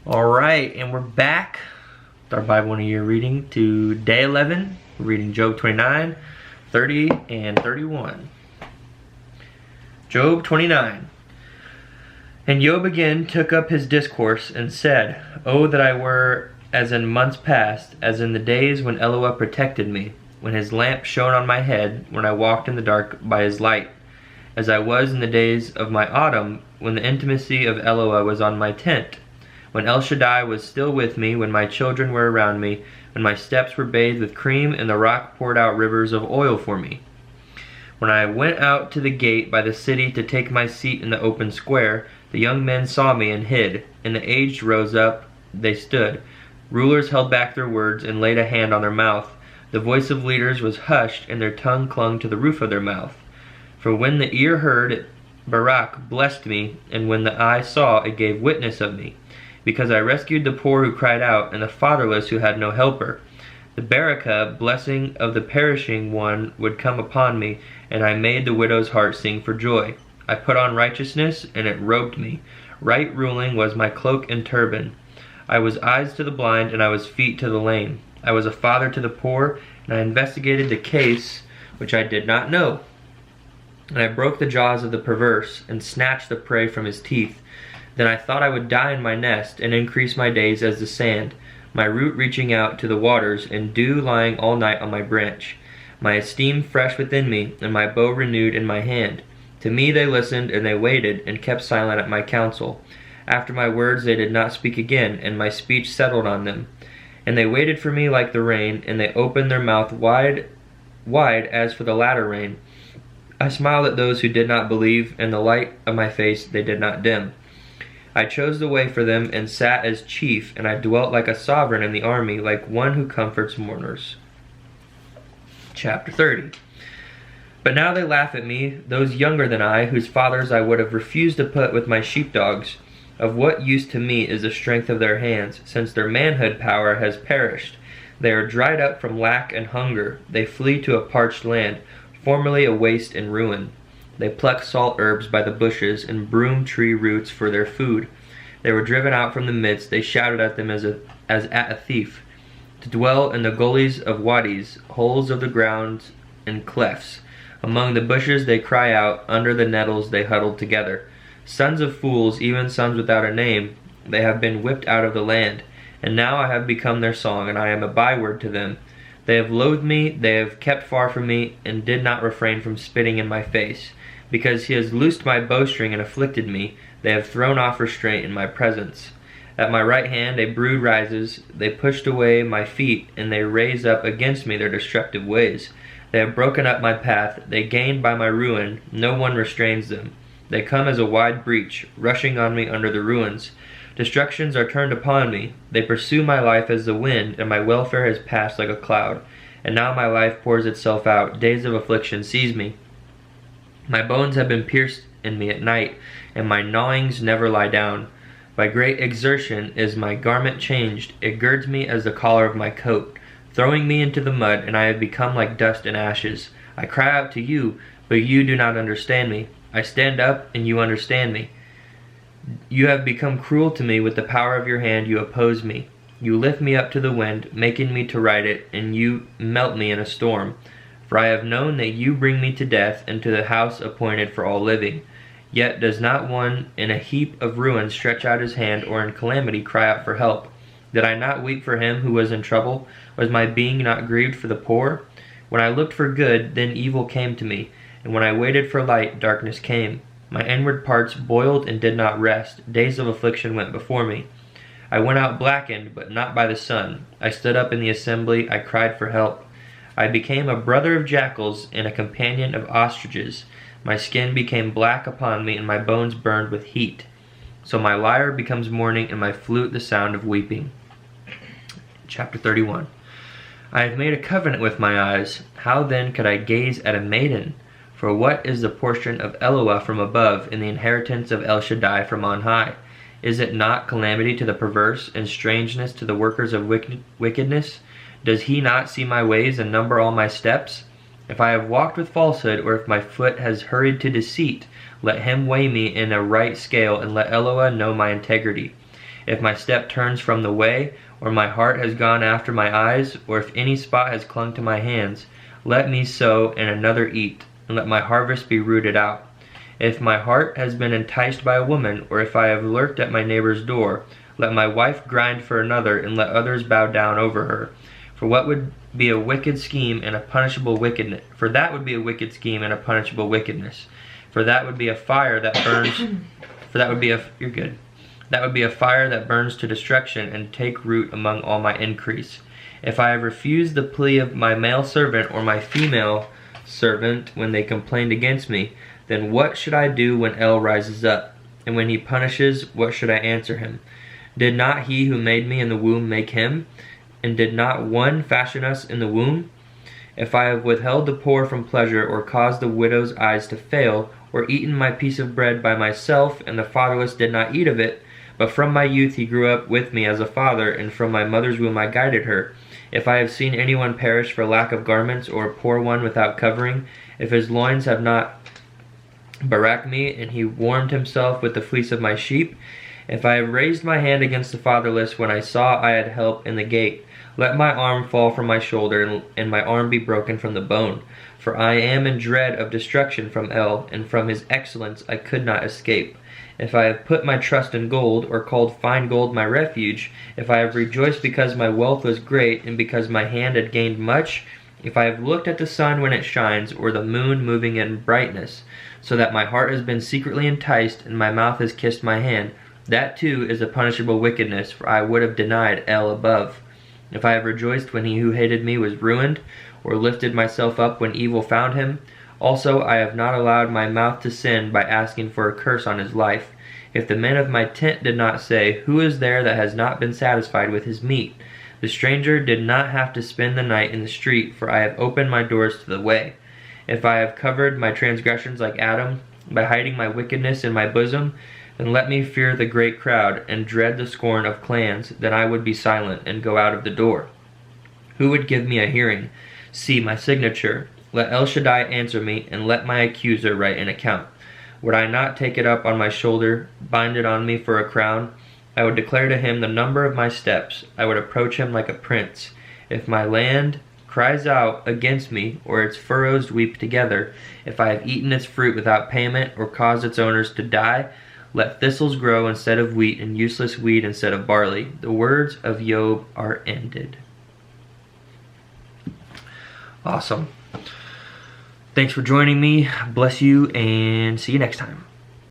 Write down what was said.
All right, and we're back with our Bible in a Year reading to day 11. We're reading Job 29, 30, and 31. Job 29. And Job again took up his discourse and said, "Oh, that I were as in months past, as in the days when HalleluYah protected me, when his lamp shone on my head, when I walked in the dark by his light, as I was in the days of my autumn, when the intimacy of HalleluYah was on my tent, when El Shaddai was still with me, when my children were around me, when my steps were bathed with cream and the rock poured out rivers of oil for me. When I went out to the gate by the city to take my seat in the open square, the young men saw me and hid, and the aged rose up, they stood. Rulers held back their words and laid a hand on their mouth. The voice of leaders was hushed, and their tongue clung to the roof of their mouth. For when the ear heard, Barak blessed me, and when the eye saw, it gave witness of me. Because I rescued the poor who cried out, and the fatherless who had no helper. The barakah, blessing of the perishing one, would come upon me, and I made the widow's heart sing for joy. I put on righteousness, and it robed me. Right ruling was my cloak and turban. I was eyes to the blind, and I was feet to the lame. I was a father to the poor, and I investigated the case which I did not know. And I broke the jaws of the perverse, and snatched the prey from his teeth. Then I thought I would die in my nest, and increase my days as the sand, my root reaching out to the waters, and dew lying all night on my branch. My esteem fresh within me, and my bow renewed in my hand. To me they listened, and they waited, and kept silent at my counsel. After my words they did not speak again, and my speech settled on them. And they waited for me like the rain, and they opened their mouth wide as for the latter rain. I smiled at those who did not believe, and the light of my face they did not dim. I chose the way for them and sat as chief, and I dwelt like a sovereign in the army, like one who comforts mourners. Chapter 30. But now they laugh at me, those younger than I, whose fathers I would have refused to put with my sheepdogs. Of what use to me is the strength of their hands, since their manhood power has perished? They are dried up from lack and hunger. They flee to a parched land, formerly a waste and ruin. They pluck salt herbs by the bushes and broom tree roots for their food. They were driven out from the midst. They shouted at them as at a thief. To dwell in the gullies of wadis, holes of the ground and clefts. Among the bushes they cry out. Under the nettles they huddle together. Sons of fools, even sons without a name, they have been whipped out of the land. And now I have become their song, and I am a byword to them. They have loathed me, they have kept far from me, and did not refrain from spitting in my face. Because he has loosed my bowstring and afflicted me, they have thrown off restraint in my presence. At my right hand a brood rises, they pushed away my feet, and they raise up against me their destructive ways. They have broken up my path, they gained by my ruin, no one restrains them. They come as a wide breach, rushing on me under the ruins. Destructions are turned upon me, they pursue my life as the wind, and my welfare has passed like a cloud. And now my life pours itself out, days of affliction seize me. My bones have been pierced in me at night, and my gnawings never lie down. By great exertion is my garment changed, it girds me as the collar of my coat, throwing me into the mud, and I have become like dust and ashes. I cry out to you, but you do not understand me. I stand up, and you understand me. You have become cruel to me, with the power of your hand you oppose me. You lift me up to the wind, making me to ride it, and you melt me in a storm. For I have known that you bring me to death, and to the house appointed for all living. Yet does not one in a heap of ruins stretch out his hand, or in calamity cry out for help? Did I not weep for him who was in trouble? Was my being not grieved for the poor? When I looked for good, then evil came to me, and when I waited for light, darkness came. My inward parts boiled and did not rest. Days of affliction went before me. I went out blackened, but not by the sun. I stood up in the assembly, I cried for help. I became a brother of jackals and a companion of ostriches. My skin became black upon me, and my bones burned with heat. So my lyre becomes mourning, and my flute the sound of weeping. Chapter 31. I have made a covenant with my eyes. How then could I gaze at a maiden? For what is the portion of HalleluYah from above, and the inheritance of El Shaddai from on high? Is it not calamity to the perverse, and strangeness to the workers of wickedness? Does he not see my ways and number all my steps? If I have walked with falsehood, or if my foot has hurried to deceit, let him weigh me in a right scale, and let HalleluYah know my integrity. If my step turns from the way, or my heart has gone after my eyes, or if any spot has clung to my hands, let me sow and another eat, and let my harvest be rooted out. If my heart has been enticed by a woman, or if I have lurked at my neighbor's door, let my wife grind for another, and let others bow down over her. For what would be a wicked scheme and a punishable wickedness? For that would be a wicked scheme and a punishable wickedness. For that would be a fire that burns. You're good. That would be a fire that burns to destruction and take root among all my increase. If I have refused the plea of my male servant or my female servant when they complained against me, then what should I do when El rises up? And when he punishes, what should I answer him? Did not he who made me in the womb make him? And did not one fashion us in the womb? If I have withheld the poor from pleasure, or caused the widow's eyes to fail, or eaten my piece of bread by myself, and the fatherless did not eat of it, but from my youth he grew up with me as a father, and from my mother's womb I guided her. If I have seen anyone perish for lack of garments, or a poor one without covering, if his loins have not baraked me, and he warmed himself with the fleece of my sheep, if I have raised my hand against the fatherless when I saw I had help in the gate, let my arm fall from my shoulder, and my arm be broken from the bone. For I am in dread of destruction from El, and from his excellence I could not escape. If I have put my trust in gold, or called fine gold my refuge, if I have rejoiced because my wealth was great, and because my hand had gained much, if I have looked at the sun when it shines, or the moon moving in brightness, so that my heart has been secretly enticed, and my mouth has kissed my hand, that too is a punishable wickedness, for I would have denied El above. If I have rejoiced when he who hated me was ruined, or lifted myself up when evil found him, also I have not allowed my mouth to sin by asking for a curse on his life. If the men of my tent did not say, who is there that has not been satisfied with his meat? The stranger did not have to spend the night in the street, for I have opened my doors to the way. If I have covered my transgressions like Adam, by hiding my wickedness in my bosom, then let me fear the great crowd, and dread the scorn of clans, then I would be silent, and go out of the door. Who would give me a hearing? See my signature. Let El Shaddai answer me, and let my accuser write an account. Would I not take it up on my shoulder, bind it on me for a crown? I would declare to him the number of my steps. I would approach him like a prince. If my land cries out against me, or its furrows weep together, if I have eaten its fruit without payment, or caused its owners to die, let thistles grow instead of wheat, and useless weed instead of barley. The words of Job are ended. Awesome. Thanks for joining me. Bless you, and see you next time.